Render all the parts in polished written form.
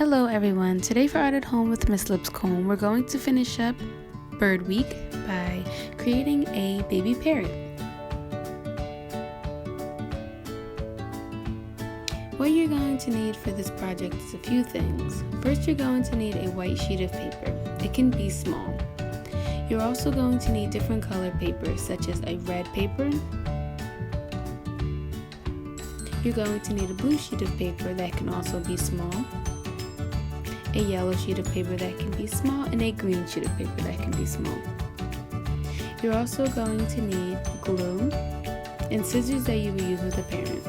Hello everyone, today for Art at Home with Miss Lipscomb, we're going to finish up Bird Week by creating a baby parrot. What you're going to need for this project is a few things. First, you're going to need a white sheet of paper. It can be small. You're also going to need different color paper, such as a red paper. You're going to need a blue sheet of paper that can also be small, a yellow sheet of paper that can be small, and a green sheet of paper that can be small. You're also going to need glue and scissors that you will use with a parrot.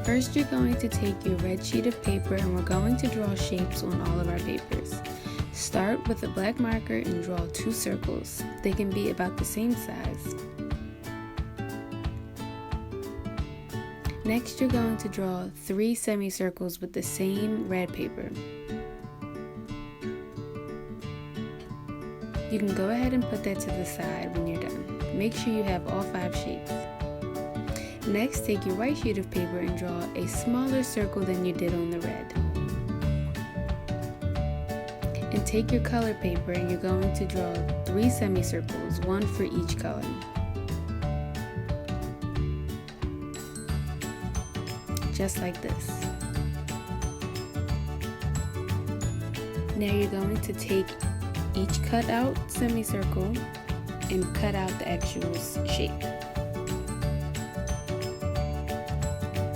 First, you're going to take your red sheet of paper and we're going to draw shapes on all of our papers. Start with a black marker and draw 2 circles. They can be about the same size. Next, you're going to draw 3 semicircles with the same red paper. You can go ahead and put that to the side when you're done. Make sure you have all 5 shapes. Next, take your white sheet of paper and draw a smaller circle than you did on the red. And take your color paper and you're going to draw 3 semicircles, 1 for each color. Just like this. Now you're going to take each cut out semicircle and cut out the actual shape.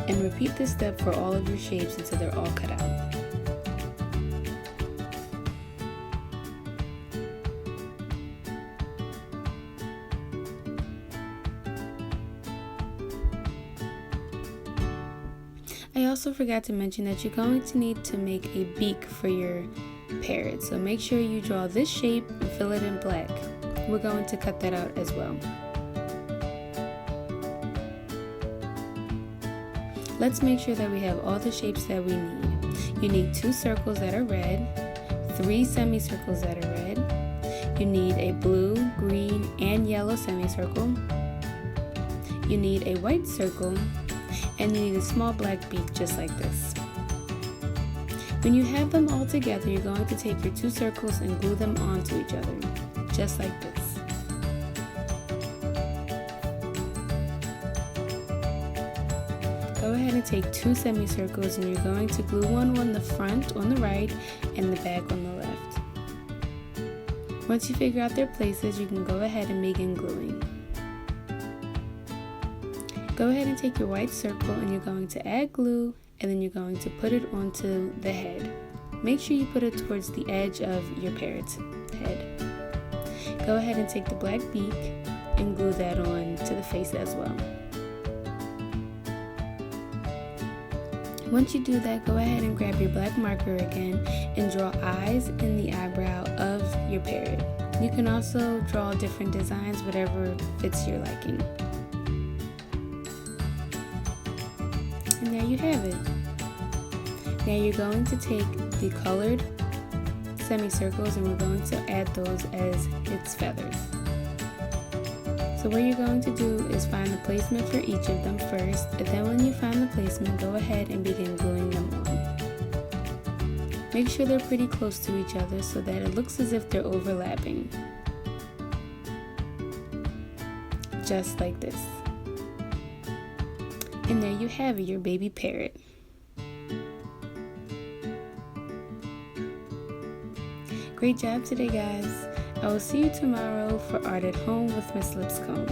And repeat this step for all of your shapes until they're all cut out. I also forgot to mention that you're going to need to make a beak for your parrot. So make sure you draw this shape and fill it in black. We're going to cut that out as well. Let's make sure that we have all the shapes that we need. You need 2 circles that are red, 3 semicircles that are red. You need a blue, green, and yellow semicircle. You need a white circle. And you need a small black beak just like this. When you have them all together, you're going to take your 2 circles and glue them onto each other, just like this. Go ahead and take 2 semicircles and you're going to glue one on the front on the right and the back on the left. Once you figure out their places, you can go ahead and begin gluing. Go ahead and take your white circle and you're going to add glue and then you're going to put it onto the head. Make sure you put it towards the edge of your parrot's head. Go ahead and take the black beak and glue that on to the face as well. Once you do that, go ahead and grab your black marker again and draw eyes in the eyebrow of your parrot. You can also draw different designs, whatever fits your liking. And there you have it. Now you're going to take the colored semicircles and we're going to add those as its feathers. So what you're going to do is find the placement for each of them first, and then when you find the placement, go ahead and begin gluing them on. Make sure they're pretty close to each other so that it looks as if they're overlapping. Just like this. And there you have it, your baby parrot. Great job today, guys. I will see you tomorrow for Art at Home with Miss Lipscomb.